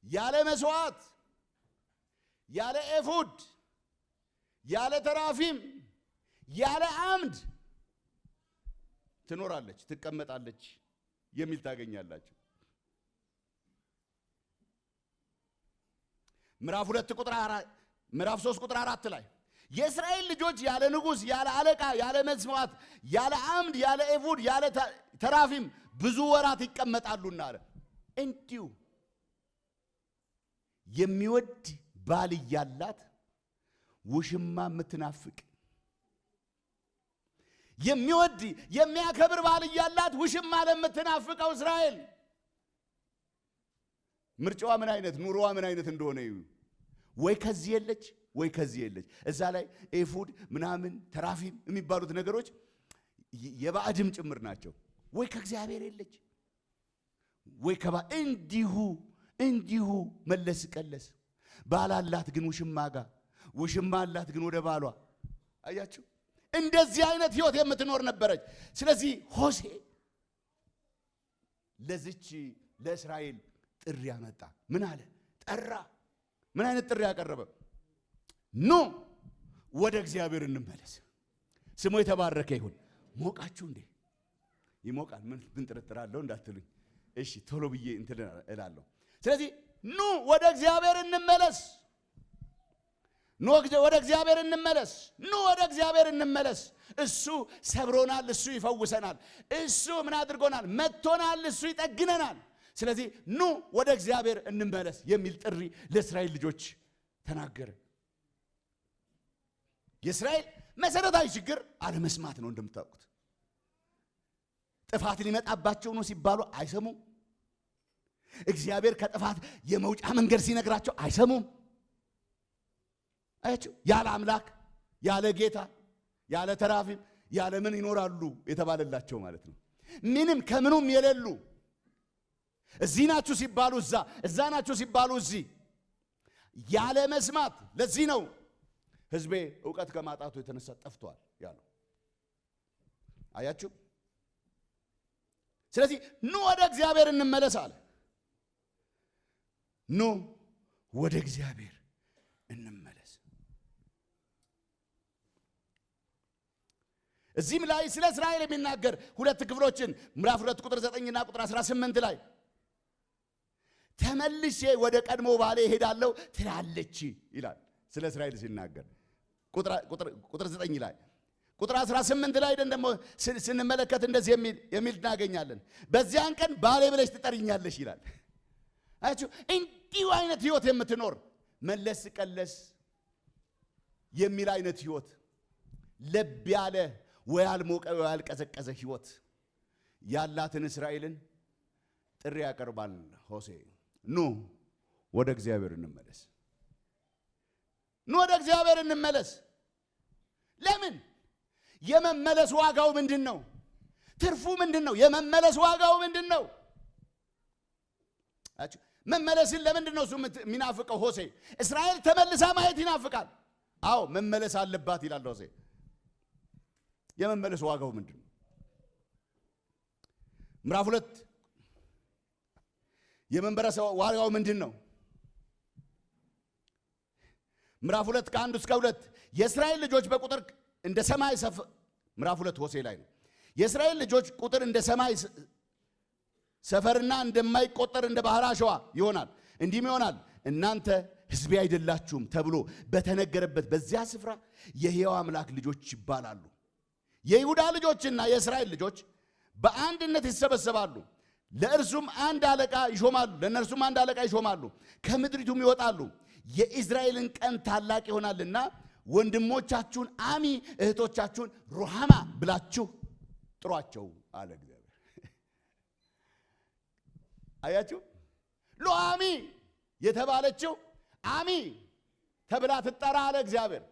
ያለ መስዋዕት፣ ያለ ኤፉድ፣ ያለ ተራፊም፣ ያለ አምድ ትኖራለች፣ ትቀመጣለች የሚል ታገኛላችሁ። ምዕራፍ 3 ቁጥር 4 ላይ የእስራኤል ልጆች ያለ ንጉሥ፣ ያለ አለቃ፣ ያለ መስዋዕት፣ ያለ አምድ፣ ያለ ኤፉድ፣ ያለ ተራፊም ብዙ ወራት ይቀመጣሉና አለ። እንዲሁ የሚወድ ባል እያላት ውሽማ የምትናፍቅ፣ የሚወድ የሚያከብር ባል እያላት ውሽማ ለምትናፍቀው እስራኤል ምርጫዋ ምን አይነት ኑሮዋ ምን አይነት እንደሆነ እዩ። ወይ ከዚህ የለች ወይ ከዚህ የለች። እዛ ላይ ኤፉድ ምናምን ተራፊም የሚባሉት ነገሮች የባዕድም ጭምር ናቸው። ወይ ከእግዚአብሔር የለች ወይ እንዲሁ መለስ ቀለስ። ባል አላት ግን ውሽማ ጋር፣ ውሽማ አላት ግን ወደ ባሏ። አያችሁ፣ እንደዚህ አይነት ህይወት የምትኖር ነበረች። ስለዚህ ሆሴ ለዚች ለእስራኤል ጥሪ ያመጣ። ምን አለ? ጠራ። ምን አይነት ጥሪ ያቀረበ? ኑ ወደ እግዚአብሔር እንመለስ። ስሙ የተባረከ ይሁን። ሞቃችሁ እንዴ? ይሞቃል። ምን ጥርጥር አለው እንዳትሉኝ፣ እሺ ቶሎ ብዬ እንትን እላለሁ። ስለዚህ ኑ ወደ እግዚአብሔር እንመለስ፣ ኑ ወደ እግዚአብሔር እንመለስ፣ ኑ ወደ እግዚአብሔር እንመለስ። እሱ ሰብሮናል፣ እሱ ይፈውሰናል፣ እሱ ምን አድርጎናል? መጥቶናል፣ እሱ ይጠግነናል። ስለዚህ ኑ ወደ እግዚአብሔር እንመለስ የሚል ጥሪ ለእስራኤል ልጆች ተናገረ። የእስራኤል መሰረታዊ ችግር አለመስማት ነው። እንደምታውቁት ጥፋት ሊመጣባቸው ነው ሲባሉ አይሰሙም። እግዚአብሔር ከጥፋት የመውጫ መንገድ ሲነግራቸው አይሰሙም። አያችሁ፣ ያለ አምላክ ያለ ጌታ ያለ ተራፊም ያለ ምን ይኖራሉ የተባለላቸው ማለት ነው። ምንም ከምኑም የሌሉ እዚህ ናችሁ ሲባሉ እዛ፣ እዛ ናችሁ ሲባሉ እዚህ ያለ መስማት። ለዚህ ነው ሕዝቤ ዕውቀት ከማጣቱ የተነሳ ጠፍቷል ያለው። አያችሁ። ስለዚህ ኑ ወደ እግዚአብሔር እንመለስ አለ። ኑ ወደ እግዚአብሔር እንመለስ። እዚህም ላይ ስለ እስራኤል የሚናገር ሁለት ክፍሎችን ምዕራፍ 2 ቁጥር 9 እና ቁጥር 18 ላይ ተመልሼ ወደ ቀድሞ ባሌ እሄዳለሁ ትላለች ይላል። ስለ እስራኤል ሲናገር ቁጥር 9 ላይ ቁጥር 18 ላይ ደግሞ ስንመለከት እንደዚህ የሚል እናገኛለን። በዚያን ቀን ባሌ ብለሽ ትጠሪኛለሽ ይላል። አያችሁ፣ እንዲሁ አይነት ህይወት የምትኖር መለስ ቀለስ የሚል አይነት ህይወት፣ ለብ ያለ ወይ አልሞቀ ወይ አልቀዘቀዘ ህይወት ያላትን እስራኤልን ጥሪ ያቀርባል ሆሴ። ኑ ወደ እግዚአብሔር እንመለስ። ኑ ወደ እግዚአብሔር እንመለስ። ለምን? የመመለስ ዋጋው ምንድነው? ትርፉ ምንድነው? የመመለስ ዋጋው ምንድነው? አችሁ መመለስን ለምንድነው እሱ የሚናፍቀው ሆሴ? እስራኤል ተመልሳ ማየት ይናፍቃል። አዎ መመለስ አለባት ይላል ሆሴ። የመመለስ ዋጋው ምንድነው? ምዕራፍ 2 የመመለስ ዋጋው ምንድነው? ምዕራፍ 2 ከ1 እስከ 2 የእስራኤል ልጆች በቁጥር እንደ ሰማይ ምዕራፍ 2 ሆሴ ላይ ነው። የእስራኤል ልጆች ቁጥር እንደ ሰማይ ሰፈርና እንደማይቆጠር እንደ ባህር አሸዋ ይሆናል። እንዲህም ይሆናል እናንተ ሕዝቤ አይደላችሁም ተብሎ በተነገረበት በዚያ ስፍራ የሕያው አምላክ ልጆች ይባላሉ። የይሁዳ ልጆችና የእስራኤል ልጆች በአንድነት ይሰበሰባሉ። ለእርሱም አንድ አለቃ ይሾማሉ። ለእነርሱም አንድ አለቃ ይሾማሉ። ከምድሪቱም ይወጣሉ። የኢዝራኤልን ቀን ታላቅ ይሆናልና ወንድሞቻችሁን አሚ እህቶቻችሁን ሩሃማ ብላችሁ ጥሯቸው አለ እግዚአብሔር። አያችሁ፣ ሉሃሚ የተባለችው አሚ ተብላ ትጠራ አለ እግዚአብሔር።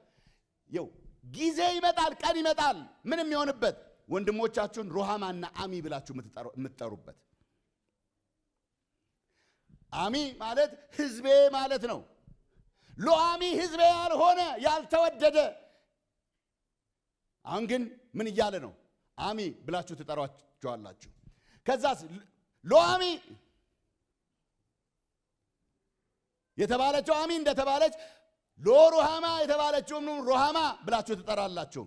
ይው ጊዜ ይመጣል፣ ቀን ይመጣል፣ ምንም ይሆንበት ወንድሞቻችሁን ሩሃማና አሚ ብላችሁ የምትጠሩበት። አሚ ማለት ሕዝቤ ማለት ነው። ሉሃሚ ሕዝቤ ያልሆነ ያልተወደደ። አሁን ግን ምን እያለ ነው? አሚ ብላችሁ ትጠሯቸዋላችሁ። ከዛስ ሉሃሚ የተባለችው አሚ እንደተባለች ሎሩሃማ የተባለችውም ሩሃማ ብላችሁ ትጠራላችሁ።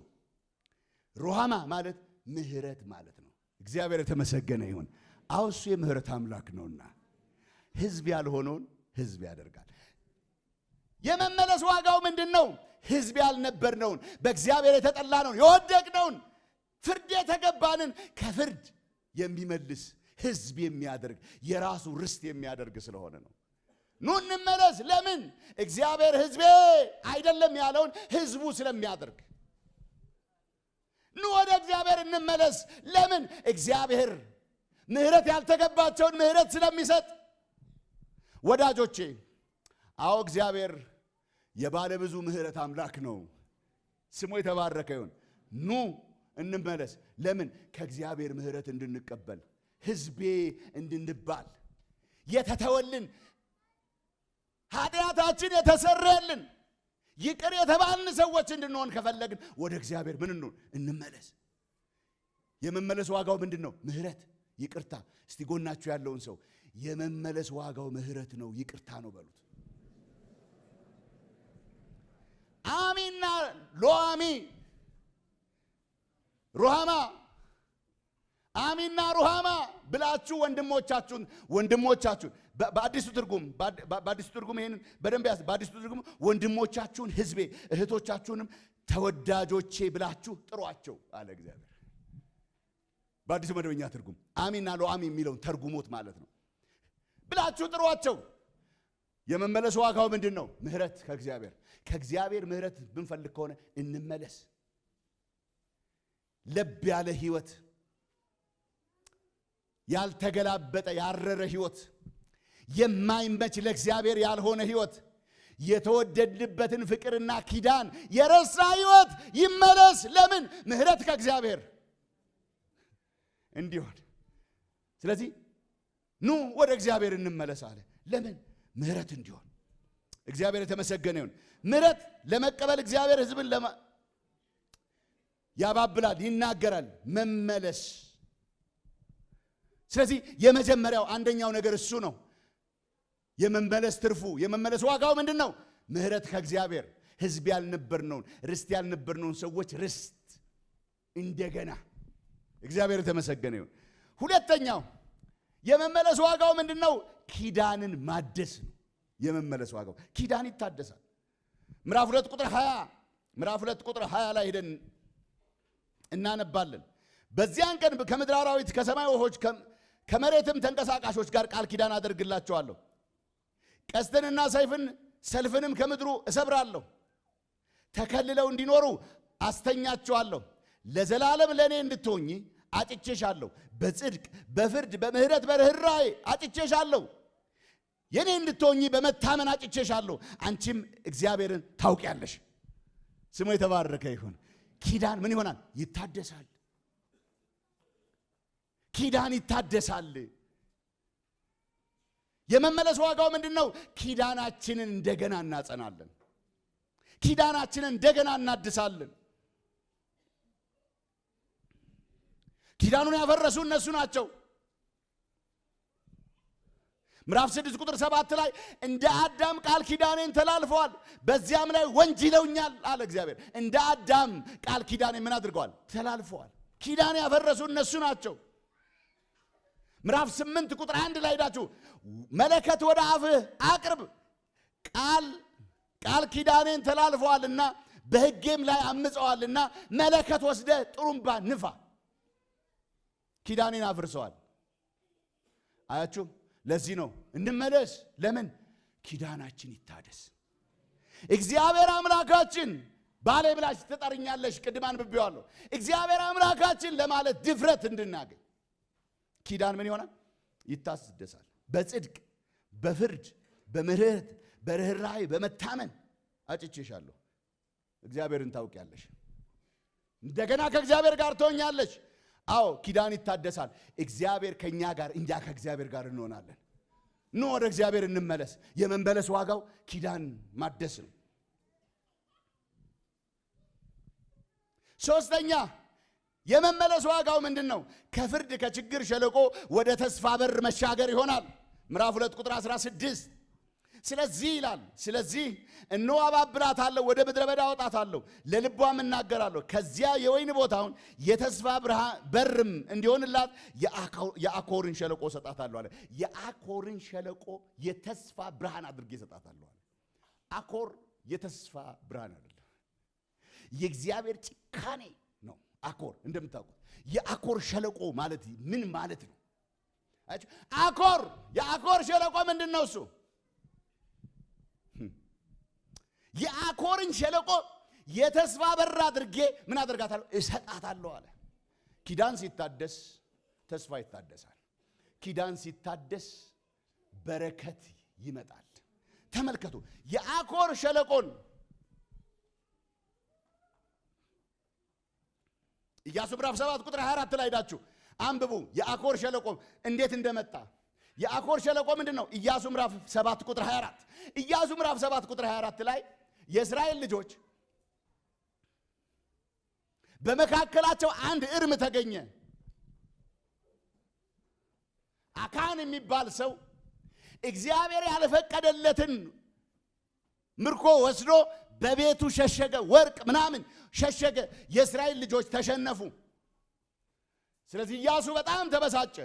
ሩሃማ ማለት ምህረት ማለት ነው። እግዚአብሔር የተመሰገነ ይሁን። አዎ እሱ የምህረት አምላክ ነውና ሕዝብ ያልሆነውን ሕዝብ ያደርጋል። የመመለስ ዋጋው ምንድነው? ሕዝብ ያልነበርነውን በእግዚአብሔር የተጠላነውን የወደቅነውን ፍርድ የተገባንን ከፍርድ የሚመልስ ሕዝብ የሚያደርግ የራሱ ርስት የሚያደርግ ስለሆነ ነው። ኑ እንመለስ። ለምን? እግዚአብሔር ሕዝቤ አይደለም ያለውን ሕዝቡ ስለሚያደርግ። ኑ ወደ እግዚአብሔር እንመለስ። ለምን? እግዚአብሔር ምህረት ያልተገባቸውን ምህረት ስለሚሰጥ። ወዳጆቼ፣ አዎ እግዚአብሔር የባለ ብዙ ምህረት አምላክ ነው። ስሙ የተባረከ ይሁን። ኑ እንመለስ። ለምን? ከእግዚአብሔር ምህረት እንድንቀበል፣ ሕዝቤ እንድንባል፣ የተተወልን ኃጢአታችን የተሰረየልን ይቅር የተባልን ሰዎች እንድንሆን ከፈለግን ወደ እግዚአብሔር ምን እንመለስ። የመመለስ ዋጋው ምንድነው? ምህረት፣ ይቅርታ። እስቲ ጎናችሁ ያለውን ሰው የመመለስ ዋጋው ምህረት ነው፣ ይቅርታ ነው በሉት። አሚና ሎአሚ ሩሃማ አሚና ሩሃማ ብላችሁ ወንድሞቻችሁን በአዲሱ ትርጉም ይሄንን በደንብ ያዝ። በአዲሱ ትርጉም ወንድሞቻችሁን ሕዝቤ እህቶቻችሁንም ተወዳጆቼ ብላችሁ ጥሯቸው አለ እግዚአብሔር። በአዲሱ መደበኛ ትርጉም አሚና ሎአሚ የሚለውን ተርጉሞት ማለት ነው። ብላችሁ ጥሯቸው። የመመለስ ዋጋው ምንድነው? ምህረት ከእግዚአብሔር ምህረት ብንፈልግ ከሆነ እንመለስ። ለብ ያለ ህይወት፣ ያልተገላበጠ ያረረ ህይወት፣ የማይመች ለእግዚአብሔር ያልሆነ ህይወት፣ የተወደድንበትን ፍቅርና ኪዳን የረሳ ሕይወት ይመለስ። ለምን? ምህረት ከእግዚአብሔር እንዲሆን። ስለዚህ ኑ ወደ እግዚአብሔር እንመለስ አለ። ለምን? ምህረት እንዲሆን። እግዚአብሔር የተመሰገነ ይሁን። ምህረት ለመቀበል እግዚአብሔር ሕዝብን ያባብላል፣ ይናገራል። መመለስ። ስለዚህ የመጀመሪያው አንደኛው ነገር እሱ ነው። የመመለስ ትርፉ፣ የመመለስ ዋጋው ምንድን ነው? ምህረት ከእግዚአብሔር። ሕዝብ ያልነበርነውን፣ ርስት ያልነበርነውን ሰዎች ርስት እንደገና። እግዚአብሔር የተመሰገነ ይሁን። ሁለተኛው የመመለስ ዋጋው ምንድን ነው? ኪዳንን ማደስ ነው። የመመለስ ዋጋው ኪዳን ይታደሳል። ምዕራፍ 2 ቁጥር 20 ላይ ሄደን እናነባለን። በዚያን ቀን ከምድር አራዊት፣ ከሰማይ ወፎች፣ ከመሬትም ተንቀሳቃሾች ጋር ቃል ኪዳን አደርግላቸዋለሁ። ቀስትንና ሰይፍን ሰልፍንም ከምድሩ እሰብራለሁ። ተከልለው እንዲኖሩ አስተኛቸዋለሁ። ለዘላለም ለእኔ እንድትሆኚ አጭቼሻለሁ። በጽድቅ በፍርድ በምህረት በርኅራኄ አጭቼሻለሁ። የኔ እንድትሆኚ በመታመን አጭቼሻለሁ። አንቺም እግዚአብሔርን ታውቂያለሽ። ስሙ የተባረከ ይሁን። ኪዳን ምን ይሆናል? ይታደሳል። ኪዳን ይታደሳል። የመመለስ ዋጋው ምንድን ነው? ኪዳናችንን እንደገና እናጸናለን። ኪዳናችንን እንደገና እናድሳለን። ኪዳኑን ያፈረሱ እነሱ ናቸው። ምዕራፍ 6 ቁጥር 7 ላይ እንደ አዳም ቃል ኪዳኔን ተላልፈዋል፣ በዚያም ላይ ወንጅለውኛል አለ እግዚአብሔር። እንደ አዳም ቃል ኪዳኔን ምን አድርገዋል? ተላልፈዋል። ኪዳን ያፈረሱ እነሱ ናቸው። ምዕራፍ 8 ቁጥር 1 ላይ ሄዳችሁ መለከት ወደ አፍህ አቅርብ፣ ቃል ኪዳኔን ተላልፈዋልና በሕጌም ላይ አምፀዋልና መለከት ወስደ ጥሩምባ ንፋ። ኪዳኔን አፍርሰዋል። አያችሁ? ለዚህ ነው እንመለስ። ለምን? ኪዳናችን ይታደስ። እግዚአብሔር አምላካችን ባሌ ብላሽ ትጠርኛለሽ፣ ቅድም አንብቤዋለሁ። እግዚአብሔር አምላካችን ለማለት ድፍረት እንድናገኝ ኪዳን ምን ይሆናል? ይታደሳል። በጽድቅ በፍርድ በምህረት በርኅራኄ በመታመን አጭቼሻለሁ። እግዚአብሔርን ታውቂያለሽ። እንደገና ከእግዚአብሔር ጋር ትሆኛለሽ። አዎ ኪዳን ይታደሳል። እግዚአብሔር ከኛ ጋር፣ እኛ ከእግዚአብሔር ጋር እንሆናለን። ኑ ወደ እግዚአብሔር እንመለስ። የመመለስ ዋጋው ኪዳን ማደስ ነው። ሶስተኛ የመመለስ ዋጋው ምንድን ነው? ከፍርድ ከችግር ሸለቆ ወደ ተስፋ በር መሻገር ይሆናል። ምዕራፍ 2 ቁጥር 16 ስለዚህ ይላል፣ ስለዚህ እነሆ አባብላታለሁ፣ ወደ ምድረ በዳ አወጣታለሁ፣ ለልቧም እናገራለሁ። ከዚያ የወይን ቦታውን የተስፋ በርም እንዲሆንላት የአኮርን ሸለቆ እሰጣታለሁ አለ። የአኮርን ሸለቆ የተስፋ ብርሃን አድርጌ እሰጣታለሁ አለ። አኮር የተስፋ ብርሃን አይደለም፣ የእግዚአብሔር ጭካኔ ነው። አኮር እንደምታውቁት የአኮር ሸለቆ ማለት ምን ማለት ነው? አኮር የአኮር ሸለቆ ምንድን ነው? እሱ የአኮርን ሸለቆ የተስፋ በር አድርጌ ምን አደርጋታለሁ? እሰጣታለሁ አለ። ኪዳን ሲታደስ ተስፋ ይታደሳል። ኪዳን ሲታደስ በረከት ይመጣል። ተመልከቱ፣ የአኮር ሸለቆን ኢያሱ ምዕራፍ 7 ቁጥር 24 ላይ ሄዳችሁ አንብቡ። የአኮር ሸለቆ እንዴት እንደመጣ። የአኮር ሸለቆ ምንድን ነው? ኢያሱ ምዕራፍ 7 ቁጥር 24። ኢያሱ ምዕራፍ 7 ቁጥር 24 ላይ የእስራኤል ልጆች በመካከላቸው አንድ እርም ተገኘ። አካን የሚባል ሰው እግዚአብሔር ያልፈቀደለትን ምርኮ ወስዶ በቤቱ ሸሸገ። ወርቅ ምናምን ሸሸገ። የእስራኤል ልጆች ተሸነፉ። ስለዚህ ኢያሱ በጣም ተበሳጨ።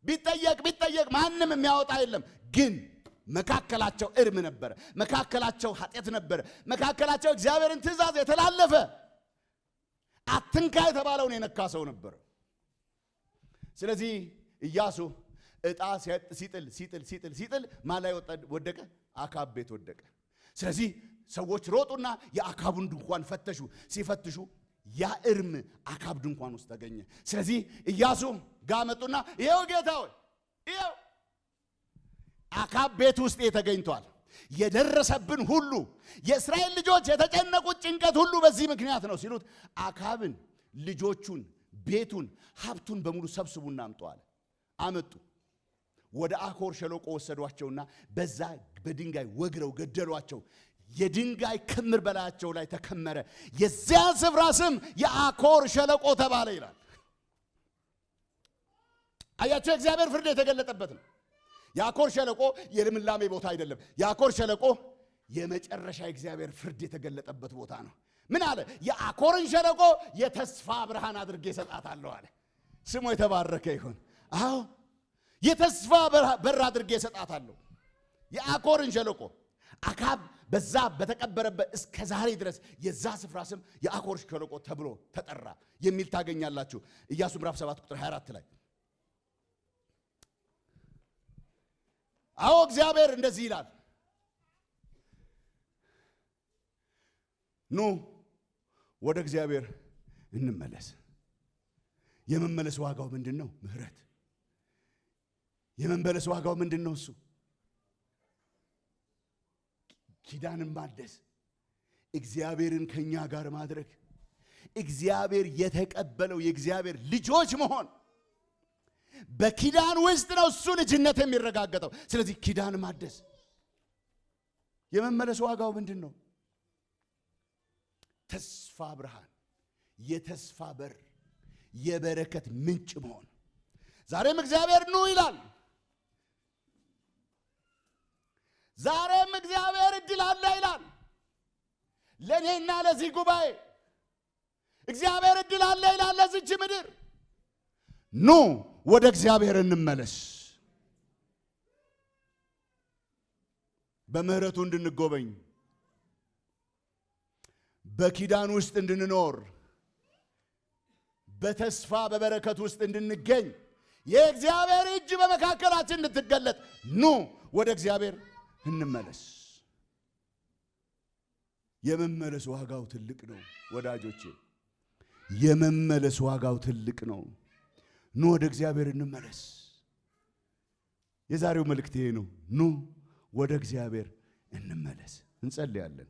ቢጠየቅ ማንም የሚያወጣ የለም። ግን መካከላቸው እርም ነበረ። መካከላቸው ኃጢአት ነበረ። መካከላቸው እግዚአብሔርን ትእዛዝ የተላለፈ አትንካ የተባለውን የነካ ሰው ነበረ። ስለዚህ ኢያሱ ዕጣ ሲጥል ማን ላይ ወደቀ? አካብ ቤት ወደቀ። ስለዚህ ሰዎች ሮጡና የአካቡን ድንኳን ፈተሹ። ሲፈትሹ ያ እርም አካብ ድንኳን ውስጥ ተገኘ። ስለዚህ ኢያሱ ጋር መጡና ይሄው ጌታ ሆይ ይሄው አካብ ቤት ውስጥ ተገኝቷል። የደረሰብን ሁሉ የእስራኤል ልጆች የተጨነቁት ጭንቀት ሁሉ በዚህ ምክንያት ነው ሲሉት አክዓብን፣ ልጆቹን፣ ቤቱን፣ ሀብቱን በሙሉ ሰብስቡና አምጡ አለ። አመጡ። ወደ አኮር ሸለቆ ወሰዷቸውና በዛ በድንጋይ ወግረው ገደሏቸው። የድንጋይ ክምር በላያቸው ላይ ተከመረ። የዚያ ስፍራ ስም የአኮር ሸለቆ ተባለ ይላል። አያቸው፣ እግዚአብሔር ፍርድ የተገለጠበት ነው። የአኮር ሸለቆ የልምላሜ ቦታ አይደለም። የአኮር ሸለቆ የመጨረሻ እግዚአብሔር ፍርድ የተገለጠበት ቦታ ነው። ምን አለ? የአኮርን ሸለቆ የተስፋ ብርሃን አድርጌ እሰጣታለሁ አለ። ስሙ የተባረከ ይሁን። አዎ የተስፋ በር አድርጌ እሰጣታለሁ የአኮርን ሸለቆ። አክዓብ በዛ በተቀበረበት እስከ ዛሬ ድረስ የዛ ስፍራ ስም የአኮር ሸለቆ ተብሎ ተጠራ የሚል ታገኛላችሁ። ኢያሱ ምዕራፍ 7 ቁጥር 24 ላይ። አዎ እግዚአብሔር እንደዚህ ይላል፣ ኑ ወደ እግዚአብሔር እንመለስ። የመመለስ ዋጋው ምንድን ነው? ምህረት። የመመለስ ዋጋው ምንድን ነው? እሱ ኪዳንን ማደስ፣ እግዚአብሔርን ከኛ ጋር ማድረግ፣ እግዚአብሔር የተቀበለው የእግዚአብሔር ልጆች መሆን። በኪዳን ውስጥ ነው እሱ ልጅነት የሚረጋገጠው። ስለዚህ ኪዳን ማደስ። የመመለስ ዋጋው ምንድን ነው? ተስፋ ብርሃን፣ የተስፋ በር፣ የበረከት ምንጭ መሆን። ዛሬም እግዚአብሔር ኑ ይላል። ዛሬም እግዚአብሔር እድል አለ ይላል። ለእኔና ለዚህ ጉባኤ እግዚአብሔር እድል አለ ይላል። ለዚች ምድር ኑ ወደ እግዚአብሔር እንመለስ። በምህረቱ እንድንጎበኝ፣ በኪዳን ውስጥ እንድንኖር፣ በተስፋ በበረከት ውስጥ እንድንገኝ፣ የእግዚአብሔር እጅ በመካከላችን እንድትገለጥ ኑ ወደ እግዚአብሔር እንመለስ። የመመለስ ዋጋው ትልቅ ነው ወዳጆቼ። የመመለስ ዋጋው ትልቅ ነው። ኑ ወደ እግዚአብሔር እንመለስ። የዛሬው መልእክት ይሄ ነው። ኑ ወደ እግዚአብሔር እንመለስ። እንጸልያለን።